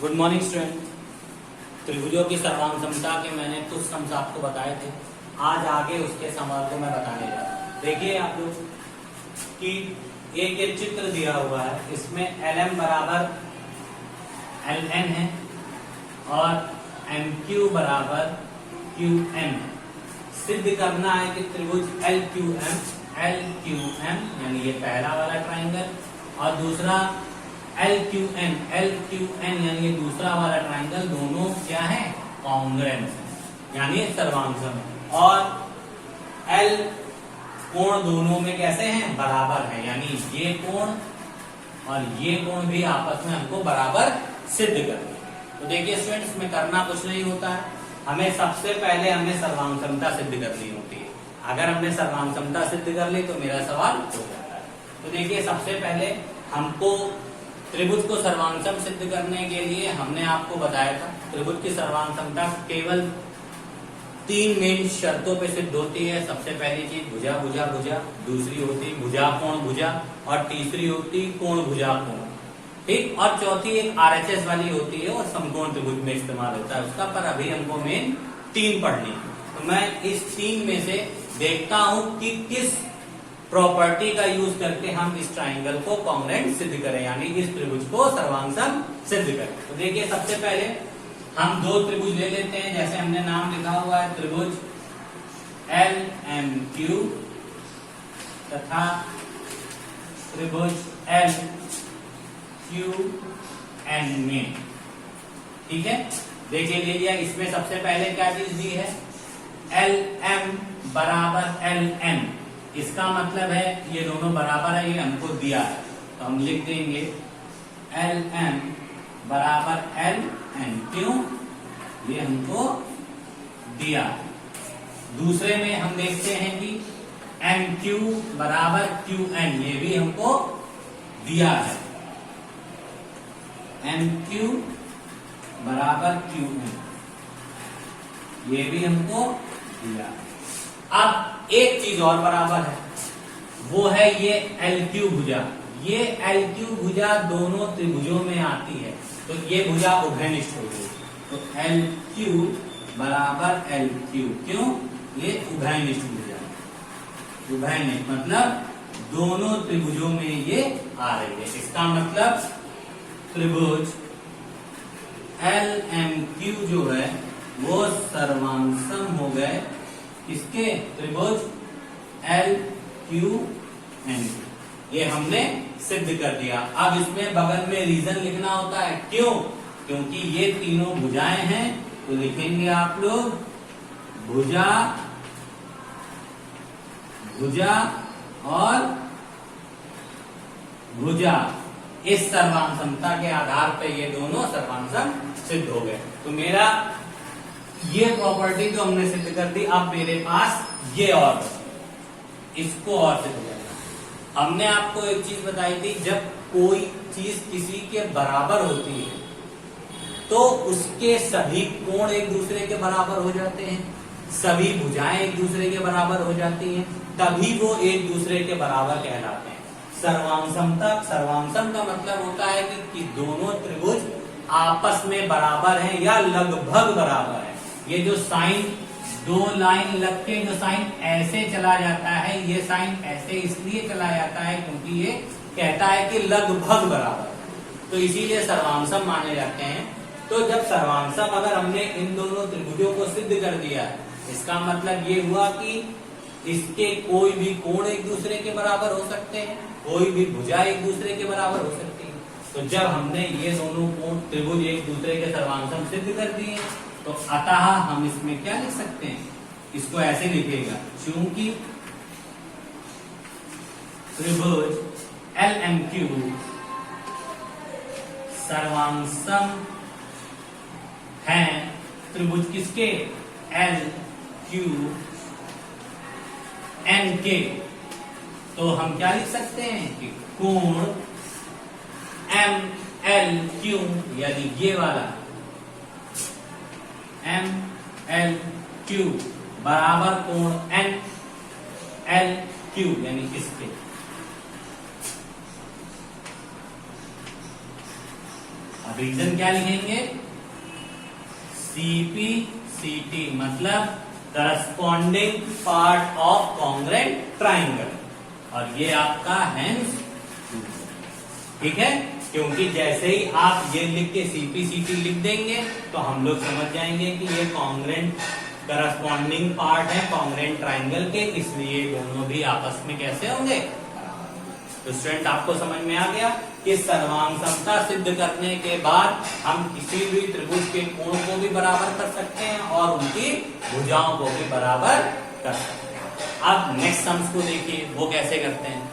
Good morning student. त्रिभुजों की सर्वांग क्षमता के मैंने कुछ सम्स आपको बताए थे। आज आगे उसके सवाल को मैं बताने जा रहा हूँ। देखिए आप लोग कि एक ये चित्र दिया हुआ है, इसमें LM बराबर LN है और MQ बराबर QM है। सिद्ध करना है कि त्रिभुज LQM यानी ये पहला वाला ट्राइंगल और दूसरा LQN यानी ये दूसरा वाला ट्राइंगल, दोनों क्या है? कॉन्ग्रुएंट है यानी सर्वांगसम है। और L कोण दोनों में कैसे हैं? बराबर है, यानी ये कोण और ये कोण भी आपस में हमको बराबर सिद्ध करना है। तो देखिए स्टूडेंट्स, इसमें करना कुछ नहीं होता है, हमें सबसे पहले हमें सर्वांग क्षमता सिद्ध करनी होती है। अगर हमने सर्वांग क्षमता सिद्ध कर ली तो मेरा सवाल हो जाता है। तो देखिए सबसे पहले हमको त्रिभुज को सर्वांगसम सिद्ध करने के लिए हमने आपको बताया था त्रिभुज की सर्वांग क्षमता केवल 3 मेन शर्तों पे सिद्ध होती है। सबसे पहली चीज भुजा भुजा भुजा, दूसरी होती भुजा कोण भुजा और तीसरी होती कोण भुजा कोण, ठीक। और चौथी एक RHS वाली होती है और समकोण त्रिभुज में इस्तेमाल होता है उसका, पर अभी हमको मेन 3 पढ़नी है। तो मैं इस 3 में से देखता हूं कि किस प्रॉपर्टी का यूज करके हम इस ट्राइंगल को कॉन्ग्रुएंट सिद्ध करें, यानी इस त्रिभुज को सर्वांगसम सिद्ध करें। तो देखिए सबसे पहले हम 2 त्रिभुज ले लेते हैं, जैसे हमने नाम लिखा हुआ है त्रिभुज LMQ तथा त्रिभुज LQN में, ठीक है। देखिए ले लिया, इसमें सबसे पहले क्या चीज दी है? LM बराबर LN, इसका मतलब है ये दोनों बराबर है, ये हमको दिया है तो हम लिख देंगे LM बराबर LN। क्यों? ये हमको दिया है। दूसरे में हम देखते हैं कि MQ बराबर QN, ये भी हमको दिया है, MQ बराबर QN, ये भी हमको दिया है। अब एक चीज और बराबर है, वो है ये LQ भुजा। ये LQ भुजा दोनों त्रिभुजों में आती है, तो ये भुजा उभयनिष्ठ हो गई। तो LQ बराबर LQ, क्यों? ये उभयनिष्ठ भुजा, उभयनिष्ठ मतलब दोनों त्रिभुजों में ये आ रही है। इसका मतलब त्रिभुज LMQ जो है वो सर्वांगसम हो गए इसके त्रिभुज LQN, ये हमने सिद्ध कर दिया। अब इसमें बगल में रीजन लिखना होता है, क्यों? क्योंकि ये तीनों भुजाएं हैं, तो लिखेंगे आप लोग भुजा भुजा और भुजा। इस सर्वांगसमता के आधार पर ये दोनों सर्वांगसम सिद्ध हो गए। तो मेरा ये प्रॉपर्टी तो हमने सिद्ध कर दी, अब मेरे पास ये और इसको और सिद्ध करना। हमने आपको एक चीज बताई थी, जब कोई चीज किसी के बराबर होती है तो उसके सभी कोण एक दूसरे के बराबर हो जाते हैं, सभी भुजाएं एक दूसरे के बराबर हो जाती हैं, तभी वो एक दूसरे के बराबर कहलाते हैं। सर्वांगसम का मतलब होता है कि दोनों त्रिभुज आपस में बराबर हैं या लगभग बराबर है। ये जो साइन, 2 लाइन लग के जो साइन ऐसे चला जाता है, ये साइन ऐसे इसलिए चला जाता है क्योंकि ये कहता है कि लगभग बराबर, तो इसीलिए सर्वांगसम माने जाते हैं। तो जब सर्वांगसम अगर हमने इन दोनों त्रिभुजों को सिद्ध कर दिया, इसका मतलब ये हुआ कि इसके कोई भी कोण एक दूसरे के बराबर हो सकते हैं, कोई भी भुजा एक दूसरे के बराबर हो सकती है। तो जब हमने ये दोनों कोण त्रिभुज एक दूसरे के सर्वांगसम सिद्ध कर दिए, तो अतः हम इसमें क्या लिख सकते हैं? इसको ऐसे लिखेगा, चूंकि त्रिभुज LMQ सर्वांगसम है त्रिभुज किसके? LQN के, तो हम क्या लिख सकते हैं कि कोण MLQ यानी ये वाला MLQ बराबर कोण NLQ क्यू यानी इसके। अब रीजन क्या लिखेंगे, सीपी सीटी मतलब corresponding part of congruent triangle, और ये आपका हैंस, ठीक है। क्योंकि जैसे ही आप ये लिख के सीपीसीटी लिख देंगे तो हम लोग समझ जाएंगे कि ये कॉन्ग्रेंट करस्पॉन्डिंग पार्ट है कॉन्ग्रेंट ट्राइंगल के, इसलिए दोनों भी आपस में कैसे होंगे। तो स्टूडेंट आपको समझ में आ गया कि सर्वांग समता सिद्ध करने के बाद हम किसी भी त्रिभुज के कोण को भी बराबर कर सकते हैं और उनकी भुजाओं को भी बराबर कर सकते हैं। अब नेक्स्ट सम्स को देखिए वो कैसे करते हैं।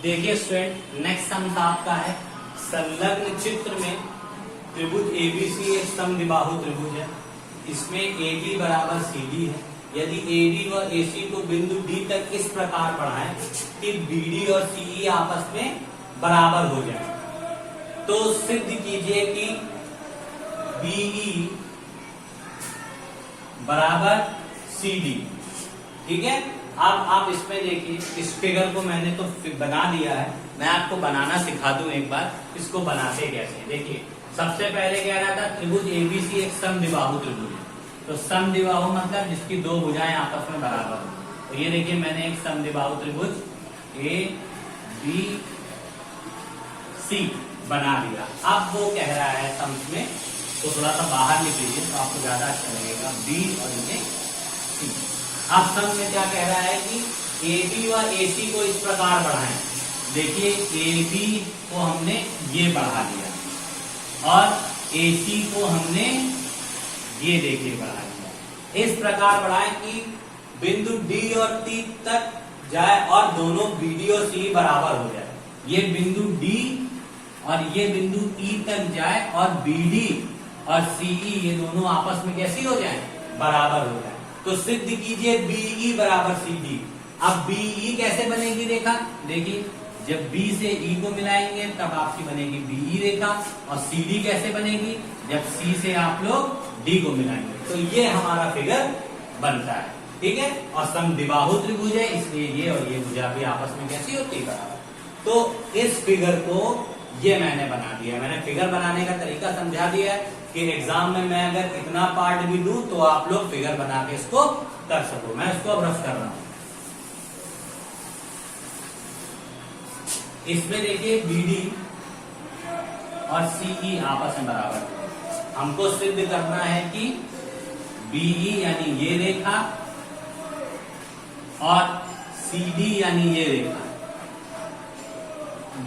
देखिए स्टूडेंट नेक्स्ट सम आपका है, संलग्न चित्र में त्रिभुज एबीसी एक समद्विबाहु त्रिभुज है, इसमें एडी बराबर सीडी है। यदि एडी व एसी को बिंदु डी तक इस प्रकार बढ़ाएं कि बीडी और सीई आपस में बराबर हो जाए तो सिद्ध कीजिए कि बीई बराबर सीडी। ठीक है, अब आप इसमें देखिए, इस फिगर को मैंने तो बना दिया है, मैं आपको बनाना सिखा दूं एक बार, इसको बनाते कैसे। देखिए सबसे पहले कह रहा था त्रिभुज एबीसी एक समद्विबाहु त्रिभुज है, तो समद्विबाहु मतलब जिसकी दो भुजाएं आपस में बराबर हो। तो ये देखिए मैंने एक समद्विबाहु त्रिभुज ए बी सी बना दिया। अब वो कह रहा है सम्स में, तो थोड़ा सा बाहर लिख लीजिए तो आपको ज्यादा अच्छा लगेगा, बी और ये सी। अब सम में क्या कह रहा है कि AB व AC को इस प्रकार बढ़ाएं। देखिए AB को हमने ये बढ़ा दिया और AC को हमने ये देखिए बढ़ा दिया। इस प्रकार बढ़ाएं कि बिंदु D और T तक जाए और दोनों BD और C बराबर हो जाए। ये बिंदु D और ये बिंदु E तक जाए और BD और CE ये दोनों आपस में कैसी हो जाए, बराबर हो जाए। तो सिद्ध कीजिए BE बराबर CD। अब BE कैसे बनेगी रेखा, देखिए जब B से E को मिलाएंगे तब आपकी बनेगी BE रेखा, और CD कैसे बनेगी, जब C से आप लोग D को मिलाएंगे। तो ये हमारा फिगर बनता है, ठीक है। और समद्विबाहु त्रिभुज है इसलिए ये और ये भुजा भी आपस में कैसी होती है, बराबर। तो इस फिगर को ये मैंने बना दिया, मैंने फिगर बनाने का तरीका समझा दिया है कि एग्जाम में मैं अगर इतना पार्ट भी दूं तो आप लोग फिगर बना के इसको कर सको। मैं इसको अब रफ कर रहा हूं। इसमें देखिए BD और CE आपस में बराबर, हमको सिद्ध करना है कि BE यानी ये रेखा और CD यानी ये रेखा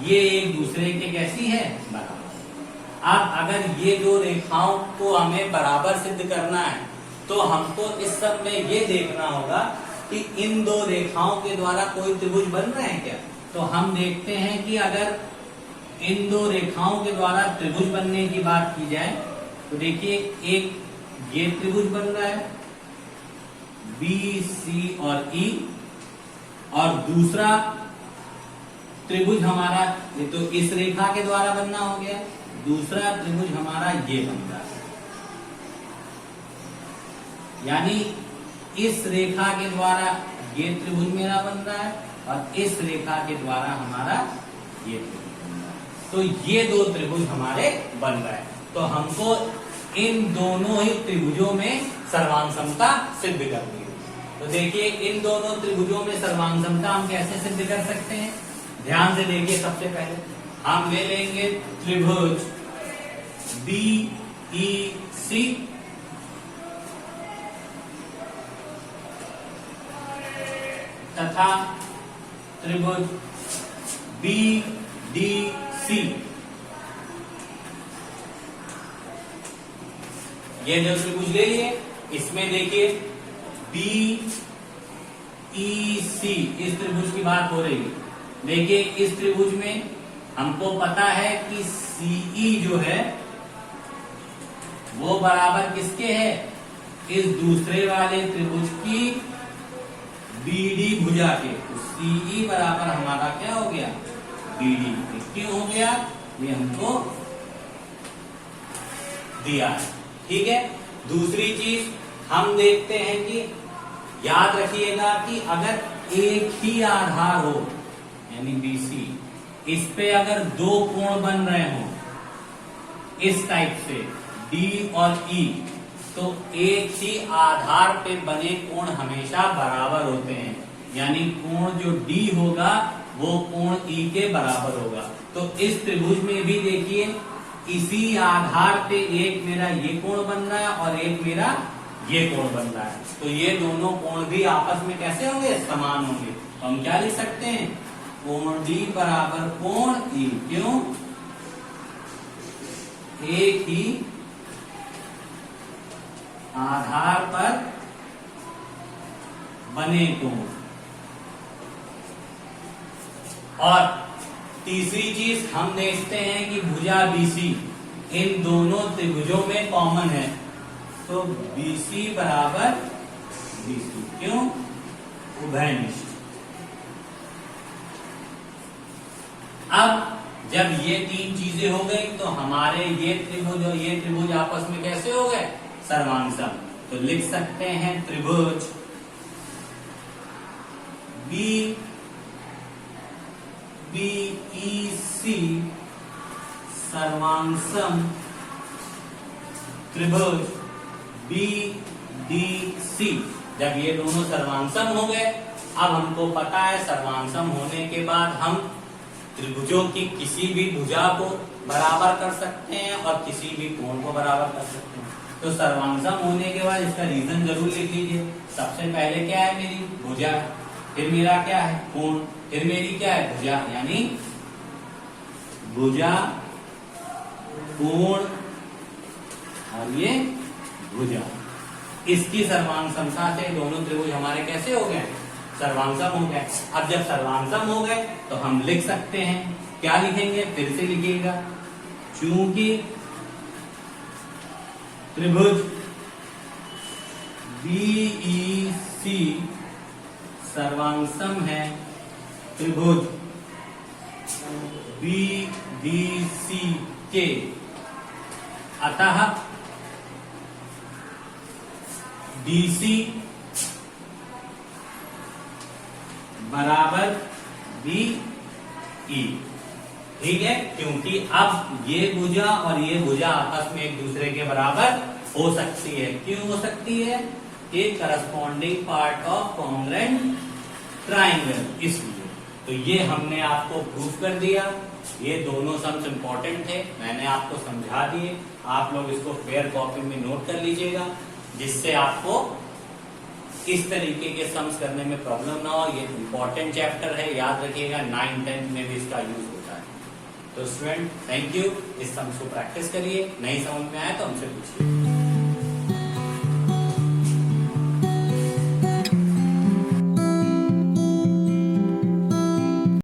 ये एक दूसरे के कैसी है, बराबर। अब अगर ये दो रेखाओं को हमें बराबर सिद्ध करना है तो हमको इस सब में ये देखना होगा कि इन दो रेखाओं के द्वारा कोई त्रिभुज बन रहा है क्या। तो हम देखते हैं कि अगर इन दो रेखाओं के द्वारा त्रिभुज बनने की बात की जाए तो देखिए एक ये त्रिभुज बन रहा है बी सी और ई, और दूसरा त्रिभुज हमारा ये तो इस रेखा के द्वारा बनना हो गया, दूसरा त्रिभुज हमारा ये बन रहा है, यानी इस रेखा के द्वारा ये त्रिभुज मेरा बन रहा है और इस रेखा के द्वारा हमारा ये त्रिभुज बन रहा है। तो ये दो त्रिभुज हमारे बन रहे हैं, तो हमको इन दोनों ही त्रिभुजों में सर्वांग समता सिद्ध करनी है। तो देखिए इन दोनों त्रिभुजों में सर्वांग समता हम कैसे सिद्ध कर सकते हैं, ध्यान से देखिए। सबसे पहले हम ले लेंगे त्रिभुज BEC तथा त्रिभुज BDC। ये जो त्रिभुज ले लिए इसमें देखिए BEC इस त्रिभुज की बात हो रही है। देखिए इस त्रिभुज में हमको पता है कि CE जो है वो बराबर किसके है, इस दूसरे वाले त्रिभुज की BD भुजा के, तो CE बराबर हमारा क्या हो गया, BD। क्यों हो गया, ये हमको दिया है। ठीक है, दूसरी चीज हम देखते हैं कि याद रखिएगा कि अगर एक ही आधार हो यानी BC, इस पे अगर दो कोण बन रहे हो इस टाइप से D और E, तो एक ही आधार पे बने कोण हमेशा बराबर होते हैं, यानी कोण जो D होगा वो कोण E के बराबर होगा। तो इस त्रिभुज में भी देखिए इसी आधार पे एक मेरा ये कोण बन रहा है और एक मेरा ये कोण बन रहा है, तो ये दोनों कोण भी आपस में कैसे होंगे, समान होंगे। तो हम क्या लिख सकते हैं, कोण D बराबर कोण E। क्यों, एक ही आधार पर बने कोण। और तीसरी चीज हम देखते हैं कि भुजा BC इन दोनों त्रिभुजों में कॉमन है, तो BC बराबर BC। क्यों, उभयनिष्ठ। अब जब ये तीन चीजें हो गई तो हमारे ये त्रिभुज और ये त्रिभुज आपस में कैसे हो गए, सर्वांगसम। तो लिख सकते हैं त्रिभुज BEC सर्वांगसम त्रिभुज BDC। जब ये दोनों सर्वांगसम हो गए, अब हमको पता है सर्वांगसम होने के बाद हम त्रिभुजों की किसी भी भुजा को बराबर कर सकते हैं और किसी भी कोण को बराबर कर सकते हैं। तो सर्वांगसम होने के बाद इसका रीजन जरूर लिख लीजिए। सबसे पहले क्या है, मेरी भुजा, फिर मेरा क्या है, कोण, फिर मेरी क्या है, भुजा, यानी भुजा, कोण और ये भुजा। इसकी सर्वांगसमता से दोनों त्रिभुज हमारे कैसे हो गए, सर्वांगसम हो गए। अब जब सर्वांगसम हो गए तो हम लिख सकते हैं, क्या लिखेंगे, फिर से लिखिएगा, चूंकि त्रिभुज BEC सर्वांगसम है त्रिभुज BDC के, अतः BC बराबर BE। ठीक है, क्योंकि अब ये भुजा और ये भुजा आपस में एक दूसरे के बराबर हो सकती है। क्यों हो सकती है, ये corresponding part of congruent triangle, इसलिए। तो ये हमने आपको प्रूफ कर दिया। ये दोनों सम्स इंपॉर्टेंट थे, मैंने आपको समझा दिए। आप लोग इसको फेयर कॉपी में नोट कर लीजिएगा, जिससे आपको इस तरीके के सम्स करने में प्रॉब्लम ना हो। ये इंपॉर्टेंट चैप्टर है, याद रखिएगा, 9th-10th में भी इसका यूज होता है। तो स्टूडेंट, थैंक यू। इस सम्स को प्रैक्टिस करिए, नहीं समझ में आए तो हमसे पूछिए।